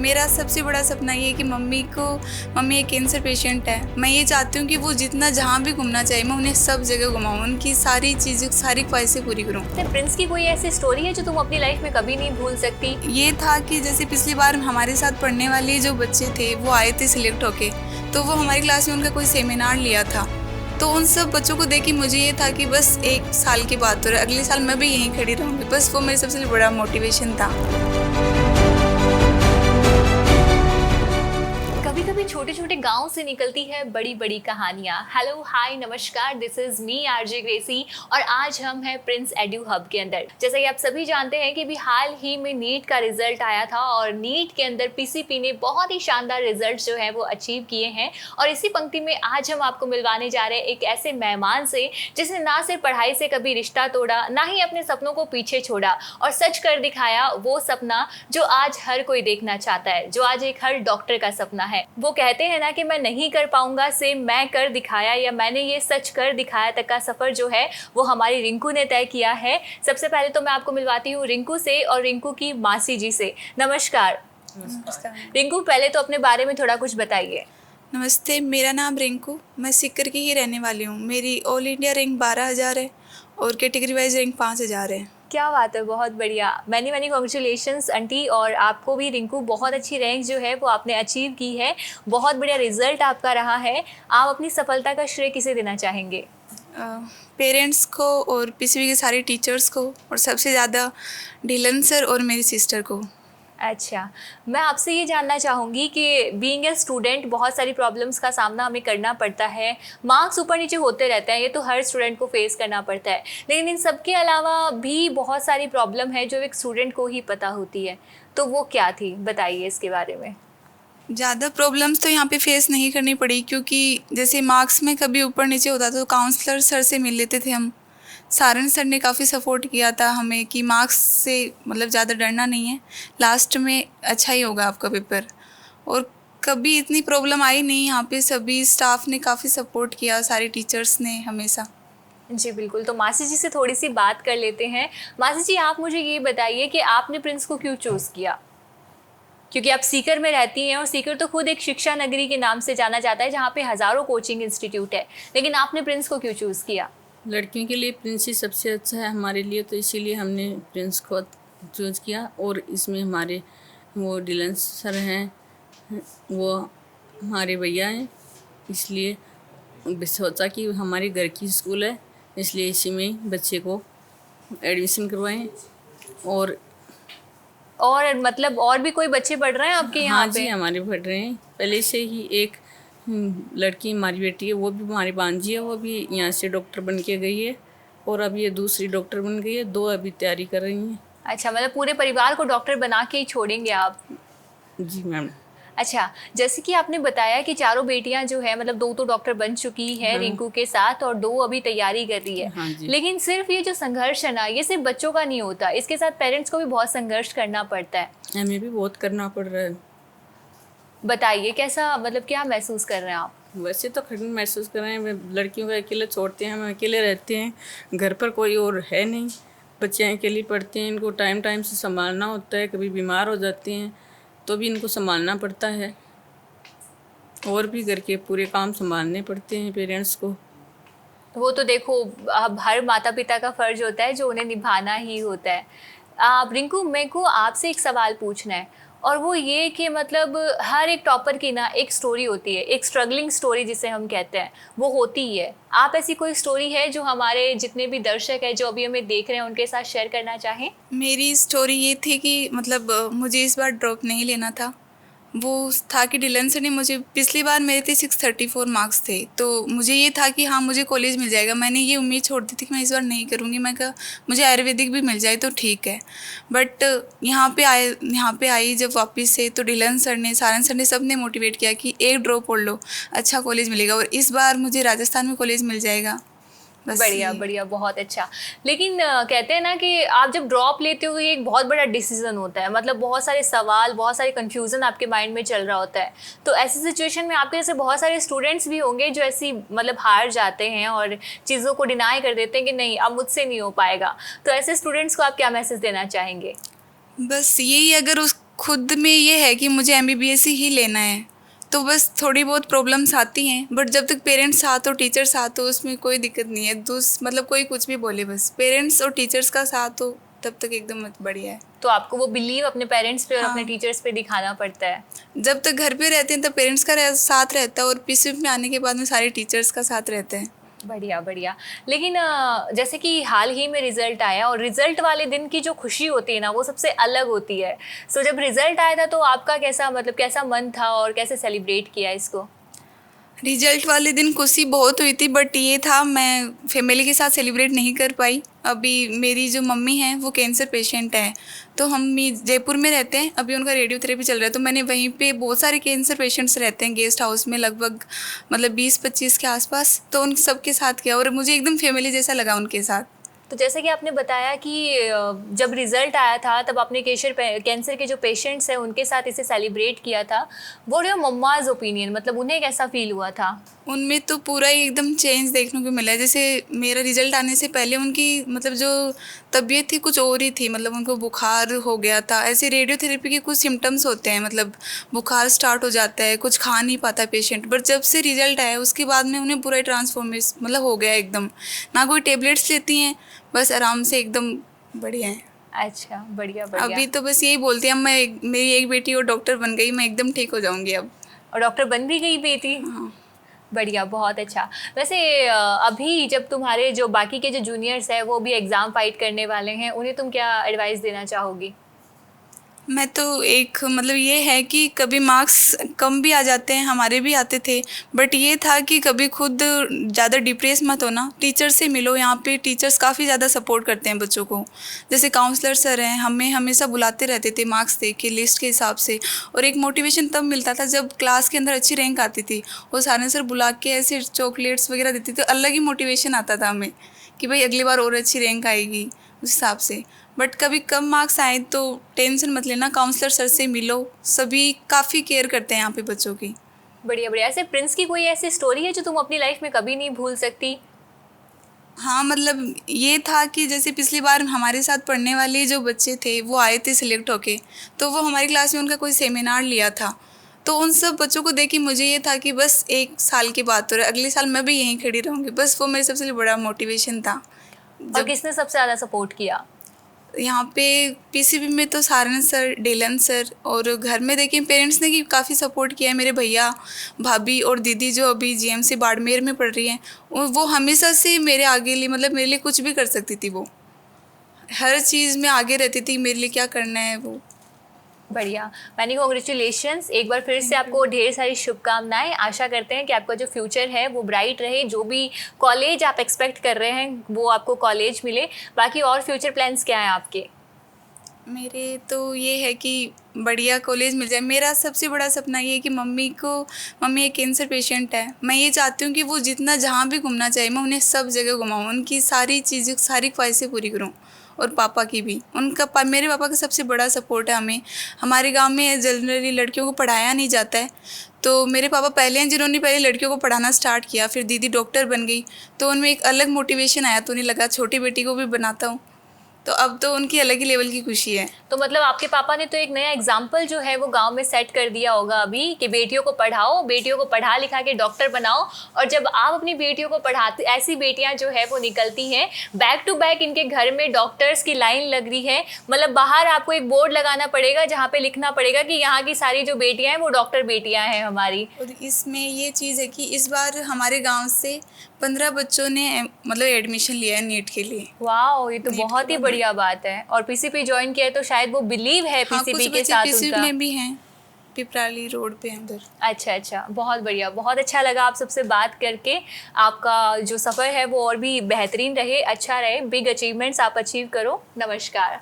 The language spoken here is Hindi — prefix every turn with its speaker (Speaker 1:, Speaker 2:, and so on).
Speaker 1: मेरा सबसे बड़ा सपना ये है कि मम्मी एक कैंसर पेशेंट है। मैं ये चाहती हूँ कि वो जितना जहाँ भी घूमना चाहिए मैं उन्हें सब जगह घुमाऊँ, उनकी सारी चीज़ें, सारी ख्वाहिशें पूरी करूँ।
Speaker 2: प्रिंस की कोई ऐसी स्टोरी है जो तुम अपनी लाइफ में कभी नहीं भूल सकती?
Speaker 1: ये था कि जैसे पिछली बार हमारे साथ पढ़ने वाले जो बच्चे थे वो आए थे सिलेक्ट होके, तो वो हमारी क्लास में उनका कोई सेमिनार लिया था। तो उन सब बच्चों को देख के मुझे ये था कि बस 1 साल की बात हो रही है, अगले साल मैं भी यहीं खड़ी रहूँगी। बस वो मेरे सबसे बड़ा मोटिवेशन था।
Speaker 2: कभी कभी छोटे छोटे गांव से निकलती है बड़ी बड़ी कहानियां। हेलो हाय नमस्कार, this is me RJ Gracie और आज हम हैं प्रिंस एडू हब के अंदर। जैसा कि आप सभी जानते हैं कि अभी हाल ही में नीट का रिजल्ट आया था और नीट के अंदर पीसीपी ने बहुत ही शानदार रिजल्ट जो है वो अचीव किए हैं। और इसी पंक्ति में आज हम आपको मिलवाने जा रहे हैं एक ऐसे मेहमान से जिसने ना सिर्फ पढ़ाई से कभी रिश्ता तोड़ा, ना ही अपने सपनों को पीछे छोड़ा और सच कर दिखाया वो सपना जो आज हर कोई देखना चाहता है, जो आज एक हर डॉक्टर का सपना है। वो कहते हैं ना कि मैं नहीं कर पाऊंगा से मैं कर दिखाया या मैंने ये सच कर दिखाया तक का सफर जो है वो हमारी रिंकू ने तय किया है। सबसे पहले तो मैं आपको मिलवाती हूँ रिंकू से और रिंकू की मासी जी से। नमस्कार। रिंकू, पहले तो अपने बारे में थोड़ा कुछ बताइए।
Speaker 1: नमस्ते, मेरा नाम रिंकू, मैं सीकर की ही रहने वाली हूँ। मेरी ऑल इंडिया रैंक 12,000 है और कैटेगरी वाइज रैंक 5,000 है।
Speaker 2: क्या बात है, बहुत बढ़िया। Many many congratulations aunty. और आपको भी रिंकू बहुत अच्छी रैंक जो है वो आपने अचीव की है, बहुत बढ़िया रिजल्ट आपका रहा है। आप अपनी सफलता का श्रेय किसे देना चाहेंगे?
Speaker 1: पेरेंट्स को और पीसीबी के सारे टीचर्स को और सबसे ज़्यादा डीलन सर और मेरी सिस्टर को।
Speaker 2: अच्छा, मैं आपसे ये जानना चाहूँगी कि बीइंग ए स्टूडेंट बहुत सारी प्रॉब्लम्स का सामना हमें करना पड़ता है। मार्क्स ऊपर नीचे होते रहते हैं, ये तो हर स्टूडेंट को फेस करना पड़ता है, लेकिन इन सब के अलावा भी बहुत सारी प्रॉब्लम है जो एक स्टूडेंट को ही पता होती है। तो वो क्या थी, बताइए इसके बारे में।
Speaker 1: ज़्यादा प्रॉब्लम्स तो यहाँ पे फेस नहीं करनी पड़ी, क्योंकि जैसे मार्क्स में कभी ऊपर नीचे होता तो काउंसलर सर से मिल लेते थे हम। सारण सर ने काफ़ी सपोर्ट किया था हमें कि मार्क्स से मतलब ज़्यादा डरना नहीं है, लास्ट में अच्छा ही होगा आपका पेपर। और कभी इतनी प्रॉब्लम आई नहीं यहाँ पे, सभी स्टाफ ने काफ़ी सपोर्ट किया, सारे टीचर्स ने हमेशा।
Speaker 2: जी बिल्कुल, तो मासी जी से थोड़ी सी बात कर लेते हैं। मासी जी, आप मुझे ये बताइए कि आपने प्रिंस को क्यों चूज़ किया? क्योंकि आप सीकर में रहती हैं और सीकर तो खुद एक शिक्षा नगरी के नाम से जाना जाता है जहाँ पे हज़ारों कोचिंग इंस्टीट्यूट है, लेकिन आपने प्रिंस को क्यों चूज़ किया?
Speaker 3: लड़कियों के लिए प्रिंस ही सबसे अच्छा है हमारे लिए, तो इसीलिए हमने प्रिंस को चूज किया। और इसमें हमारे वो डिलन सर हैं, वो हमारे भैया हैं, इसलिए सोचा कि हमारे घर की स्कूल है, इसलिए इसी में बच्चे को एडमिशन करवाएं। और
Speaker 2: मतलब और भी कोई बच्चे पढ़ रहे हैं आपके यहाँ
Speaker 3: हाँ
Speaker 2: पे?
Speaker 3: जी, हमारे पढ़ रहे हैं। पहले से ही एक लड़की हमारी बेटी है, वो भी हमारी भांजी है, वो भी यहाँ से डॉक्टर बन के गई है और अब ये दूसरी डॉक्टर बन गई है, 2 अभी तैयारी कर रही हैं।
Speaker 2: अच्छा, मतलब पूरे परिवार को डॉक्टर बना के ही छोड़ेंगे आप?
Speaker 3: जी मैम।
Speaker 2: अच्छा, जैसे कि आपने बताया कि चारों बेटियां जो है मतलब 2 तो डॉक्टर बन चुकी है रिंकू के साथ और 2 अभी तैयारी कर रही है।
Speaker 3: हाँ जी।
Speaker 2: लेकिन सिर्फ ये जो संघर्ष है ना, ये सिर्फ बच्चों का नहीं होता, इसके साथ पेरेंट्स को भी बहुत संघर्ष करना पड़ता है।
Speaker 3: हमें भी बहुत करना पड़ रहा है।
Speaker 2: बताइए कैसा, मतलब क्या महसूस कर रहे हैं आप?
Speaker 3: वैसे तो कठिन महसूस कर रहे हैं, लड़कियों को अकेले छोड़ते हैं, हम अकेले रहते हैं, घर पर कोई और है नहीं, बच्चे अकेले पढ़ते हैं, इनको टाइम टाइम से संभालना होता है, कभी बीमार हो जाते हैं तो भी इनको संभालना पड़ता है, और भी घर के पूरे काम संभालने पड़ते हैं पेरेंट्स को।
Speaker 2: वो तो देखो, अब हर माता पिता का फर्ज होता है जो उन्हें निभाना ही होता है। रिंकू, मेरे को आपसे एक सवाल पूछना है और वो ये कि मतलब हर एक टॉपर की ना एक स्टोरी होती है, एक स्ट्रगलिंग स्टोरी जिसे हम कहते हैं, वो होती ही है। आप ऐसी कोई स्टोरी है जो हमारे जितने भी दर्शक हैं जो अभी हमें देख रहे हैं उनके साथ शेयर करना चाहें?
Speaker 1: मेरी स्टोरी ये थी कि मतलब मुझे इस बार ड्रॉप नहीं लेना था। वो था कि डिलन सर ने मुझे, पिछली बार मेरे थे 634 मार्क्स थे, तो मुझे ये था कि हाँ मुझे कॉलेज मिल जाएगा। मैंने ये उम्मीद छोड़ दी थी कि मैं इस बार नहीं करूँगी, मैं कहा मुझे आयुर्वेदिक भी मिल जाए तो ठीक है। बट यहाँ पे आई जब वापस से, तो डिलन सर ने, सारण सर ने, सब ने मोटिवेट किया कि एक ड्रॉप पढ़ लो, अच्छा कॉलेज मिलेगा और इस बार मुझे राजस्थान में कॉलेज मिल जाएगा।
Speaker 2: बढ़िया बढ़िया, बहुत अच्छा। लेकिन कहते हैं ना कि आप जब ड्रॉप लेते हो ये एक बहुत बड़ा डिसीजन होता है, मतलब बहुत सारे सवाल, बहुत सारे कंफ्यूजन आपके माइंड में चल रहा होता है। तो ऐसी सिचुएशन में आपके जैसे बहुत सारे स्टूडेंट्स भी होंगे जो ऐसी मतलब हार जाते हैं और चीज़ों को डिनाई कर देते हैं कि नहीं अब मुझसे नहीं हो पाएगा। तो ऐसे स्टूडेंट्स को आप क्या मैसेज देना चाहेंगे?
Speaker 1: बस यही, अगर खुद में ये है कि मुझे MBBS ही लेना है, तो बस थोड़ी बहुत प्रॉब्लम्स आती हैं, बट जब तक पेरेंट्स साथ हो, टीचर साथ हो, उसमें कोई दिक्कत नहीं है। मतलब कोई कुछ भी बोले, बस पेरेंट्स और टीचर्स का साथ हो तब तक एकदम बढ़िया है।
Speaker 2: तो आपको वो बिलीव अपने पेरेंट्स पे और
Speaker 1: हाँ।
Speaker 2: अपने टीचर्स पे दिखाना पड़ता है।
Speaker 1: जब तक घर पे रहते हैं तब पेरेंट्स का साथ रहता है, और PCP में आने के बाद में सारे टीचर्स का साथ रहते हैं।
Speaker 2: बढ़िया बढ़िया। लेकिन जैसे कि हाल ही में रिजल्ट आया, और रिजल्ट वाले दिन की जो खुशी होती है ना, वो सबसे अलग होती है। सो जब रिजल्ट आया था तो आपका कैसा मन था और कैसे सेलिब्रेट किया इसको?
Speaker 1: रिजल्ट वाले दिन खुशी बहुत हुई थी, बट ये था मैं फैमिली के साथ सेलिब्रेट नहीं कर पाई। अभी मेरी जो मम्मी हैं वो कैंसर पेशेंट है, तो हम जयपुर में रहते हैं, अभी उनका रेडियोथेरेपी चल रहा है, तो मैंने वहीं पे बहुत सारे कैंसर पेशेंट्स रहते हैं गेस्ट हाउस में, लगभग मतलब 20-25 के आसपास, तो उन सब के साथ किया और मुझे एकदम फैमिली जैसा लगा उनके साथ।
Speaker 2: तो जैसे कि आपने बताया कि जब रिजल्ट आया था तब आपने कैंसर के जो पेशेंट्स हैं उनके साथ इसे सेलिब्रेट किया था। व्हाट योर मम्माज ओपिनियन, मतलब उन्हें कैसा फील हुआ था?
Speaker 1: उनमें तो पूरा ही एकदम चेंज देखने को मिला है। जैसे मेरा रिजल्ट आने से पहले उनकी मतलब जो तबीयत थी कुछ और ही थी, मतलब उनको बुखार हो गया था। ऐसे रेडियोथेरेपी के कुछ सिम्टम्स होते हैं, मतलब बुखार स्टार्ट हो जाता है, कुछ खा नहीं पाता पेशेंट, बट जब से रिजल्ट आया उसके बाद में उन्हें पूरा ट्रांसफॉर्मेशन मतलब हो गया एकदम। ना कोई टेबलेट्स लेती हैं, बस आराम से एकदम बढ़िया है।
Speaker 2: अच्छा, बढ़िया बढ़िया।
Speaker 1: अभी तो बस यही बोलती हैं, मेरी एक बेटी और डॉक्टर बन गई, मैं एकदम ठीक हो जाऊँगी अब।
Speaker 2: और डॉक्टर बन भी गई बेटी?
Speaker 1: हाँ।
Speaker 2: बढ़िया, बहुत अच्छा। वैसे अभी जब तुम्हारे जो बाकी के जो जूनियर्स हैं वो भी एग्ज़ाम फाइट करने वाले हैं, उन्हें तुम क्या एडवाइस देना चाहोगी?
Speaker 1: मैं तो एक मतलब ये है कि कभी मार्क्स कम भी आ जाते हैं, हमारे भी आते थे, बट ये था कि कभी खुद ज़्यादा डिप्रेस मत होना, टीचर से मिलो। यहाँ पे टीचर्स काफ़ी ज़्यादा सपोर्ट करते हैं बच्चों को। जैसे काउंसलर सर हैं, हमें हमेशा बुलाते रहते थे मार्क्स देख के, लिस्ट के हिसाब से, और एक मोटिवेशन तब मिलता था जब क्लास के अंदर अच्छी रैंक आती थी, वो सारे सर बुला के ऐसे चॉकलेट्स वगैरह देते थे, अलग ही मोटिवेशन आता था हमें कि भाई अगली बार और अच्छी रैंक आएगी उस हिसाब से। बट कभी कम मार्क्स आए तो टेंशन मत लेना, काउंसलर सर से मिलो, सभी काफ़ी केयर करते हैं यहाँ पे बच्चों की।
Speaker 2: बढ़िया बढ़िया। ऐसे प्रिंस की कोई ऐसी स्टोरी है जो तुम अपनी लाइफ में कभी नहीं भूल सकती?
Speaker 1: हाँ, मतलब ये था कि जैसे पिछली बार हमारे साथ पढ़ने वाले जो बच्चे थे वो आए थे सिलेक्ट होके, तो वो हमारी क्लास में उनका कोई सेमिनार लिया था, तो उन सब बच्चों को देख के मुझे ये था कि बस 1 साल की बात हो रहा है, अगले साल मैं भी यहीं खड़ी रहूँगी, बस वो मेरे सबसे बड़ा मोटिवेशन था।
Speaker 2: और किसने सबसे ज़्यादा सपोर्ट किया?
Speaker 1: यहाँ पे PCP में तो सारन सर, डेलन सर, और घर में देखिए पेरेंट्स ने काफ़ी सपोर्ट किया है। मेरे भैया, भाभी और दीदी जो अभी GMC बाड़मेर में पढ़ रही हैं, वो हमेशा से मेरे आगे लिए मतलब मेरे लिए कुछ भी कर सकती थी, वो हर चीज़ में आगे रहती थी, मेरे लिए क्या करना है वो।
Speaker 2: बढ़िया, मैनी कॉन्ग्रेचुलेशंस एक बार फिर से आपको ढेर सारी शुभकामनाएं। आशा करते हैं कि आपका जो फ्यूचर है वो ब्राइट रहे, जो भी कॉलेज आप एक्सपेक्ट कर रहे हैं वो आपको कॉलेज मिले। बाकी और फ्यूचर प्लान्स क्या हैं आपके?
Speaker 1: मेरे तो ये है कि बढ़िया कॉलेज मिल जाए। मेरा सबसे बड़ा सपना ये है कि मम्मी एक कैंसर पेशेंट है, मैं ये चाहती हूँ कि वो जितना जहाँ भी घूमना चाहे मैं उन्हें सब जगह घुमाऊँ, उनकी सारी चीज़ें, सारी ख्वाहिशें पूरी करूँ, और पापा की भी। मेरे पापा का सबसे बड़ा सपोर्ट है हमें। हमारे गांव में जनरली लड़कियों को पढ़ाया नहीं जाता है, तो मेरे पापा पहले हैं जिन्होंने पहले लड़कियों को पढ़ाना स्टार्ट किया, फिर दीदी डॉक्टर बन गई, तो उनमें एक अलग मोटिवेशन आया, तो उन्हें लगा छोटी बेटी को भी बनाता हूँ, तो अब तो उनकी अलग ही लेवल की खुशी है।
Speaker 2: तो मतलब आपके पापा ने तो एक नया एग्जाम्पल जो है वो गांव में सेट कर दिया होगा अभी, कि बेटियों को पढ़ाओ, बेटियों को पढ़ा लिखा के डॉक्टर बनाओ। और जब आप अपनी बेटियों को पढ़ाते, ऐसी बेटियां जो है वो निकलती हैं, बैक टू बैक इनके घर में डॉक्टर्स की लाइन लग रही है, मतलब बाहर आपको एक बोर्ड लगाना पड़ेगा जहाँ पे लिखना पड़ेगा कि यहाँ की सारी जो बेटियां हैं वो डॉक्टर बेटियां हैं हमारी।
Speaker 1: और इसमें ये चीज़ है कि इस बार हमारे गांव से 15 बच्चों ने मतलब एडमिशन लिया है नीट के लिए।
Speaker 2: वाह, ये तो बहुत ही बढ़िया बात है। और PCP ज्वाइन किया है तो शायद वो बिलीव है
Speaker 1: हाँ,
Speaker 2: PCP
Speaker 1: कुछ
Speaker 2: के
Speaker 1: बच्चे
Speaker 2: साथ
Speaker 1: PCP
Speaker 2: उनका।
Speaker 1: में भी हैं, पिपराली रोड पे अंदर।
Speaker 2: अच्छा अच्छा, बहुत बढ़िया, बहुत अच्छा लगा आप सबसे बात करके। आपका जो सफ़र है वो और भी बेहतरीन रहे, अच्छा रहे, बिग अचीवमेंट्स आप अचीव करो। नमस्कार।